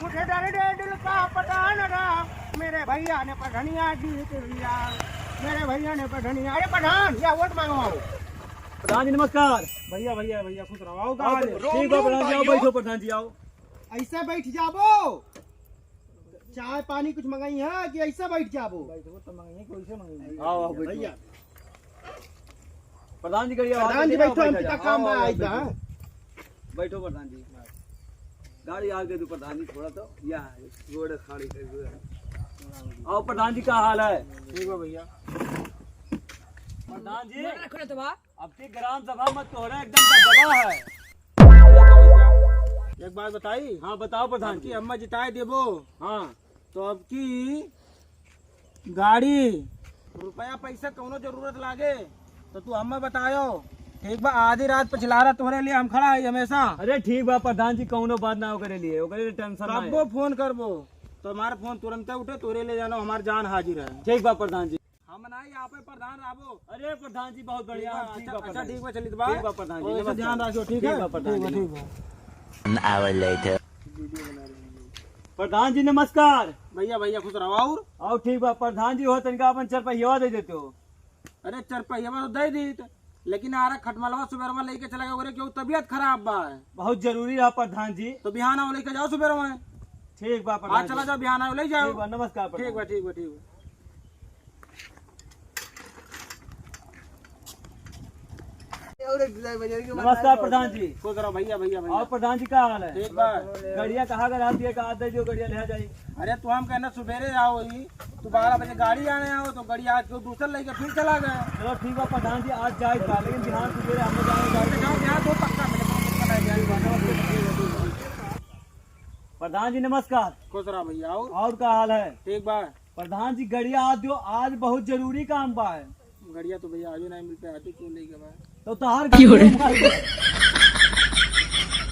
मुझे डर दे दिल का पता न रहा, मेरे भैया ने पठानिया जीत लिया, मेरे भैया ने पठानिया। अरे पठान या वोट मांगो आओ। प्रधान जी नमस्कार। भैया भैया भैया खुश रहो। आओ ठीक है प्रधान जी, आओ बैठो प्रधान जी आओ। ऐसे बैठ जाबो, चाय पानी कुछ मंगाई है कि ऐसे बैठ जाबो? आओ आओ भैया प्रधान जी करिए। प्रधान जी बैठो, हम पिता काम में आई था। बैठो प्रधान जी। गाड़ी आगे दो प्रधान जी थोड़ा तो या रोड खाड़ी कर दो। आओ प्रधान जी, का हाल है? ठीक है भैया। प्रधान जी अब की ग्राम सभा मत तोड़ा, एकदम का दबा है। एक बात बताई। हाँ बताओ प्रधान की जी। अम्मा जिताए देबो हाँ तो अब की गाड़ी रुपया पैसा कोनो जरूरत लागे तो तू हमें बतायो, ठीक बा? आधी रात पे चिल्ला रहा तुम्हारे लिए, हम खड़ा है हमेशा। अरे ठीक बा प्रधान जी, कौनो बात ना हो करे लिए, ओकरे लिए टेंशन ना कबो फोन करबो तो हमारा फोन तुरंत उठे, तोरे ले जाना, हमारी जान हाजिर है। ठीक बा प्रधान जी। हम ना यहाँ पे प्रधान राबो। अरे प्रधान जी बहुत बढ़िया। ठीक बा अच्छा प्रधान जी। ठीक बा, चलित ठीक बा प्रधान जी, बा, ध्यान रखो। ठीक है ठीक बा प्रधान जी। ठीक बा। An hour later. प्रधान जी नमस्कार। भैया भैया खुश रहो। और आओ ठीक बा प्रधान जी, हो तनिका अपन 4 पहिया दे देते हो। अरे 4 पहिया तो दे दी, लेकिन आरा खटमलवा सुबेरवा लेके चला गया, क्यों तबियत खराब बा है बहुत जरूरी है प्रधान जी। तो बिहान आओ लेके जाओ सुबेरवा। ठीक बा आज प्रधान चला जी। जाओ, बिहान आओ ले जाओ। ठीक बा, नमस्कार प्रधान ठीक बा ठीक बा ठीक बा। नमस्कार प्रधान जी। खुश रहो भैया भैया और भैया। प्रधान जी का हाल है? ठीक बा। गड़िया कहाँ कर आती है, कहा दे जो गड़िया ले जाए। अरे तू हम कहना सुबेरे आओ ही, तू 12 बजे गाड़ी आने आओ तो गाड़ी आज क्यों दूसरा लेके फिर चला गया। चलो ठीक बा प्रधान जी, आज जाए था लेकिन बिहान सुबह हमें जाएंगे। जाओ यहाँ तो पक्का प्रधान जी नमस्कार। खुश रहो भैया। और का हाल है? ठीक बा। प्रधान जी गड़िया आज जो, आज बहुत जरूरी काम बा है। गड़िया तो भैया आज नहीं मिलते, आते क्यों लेके बा? तो तार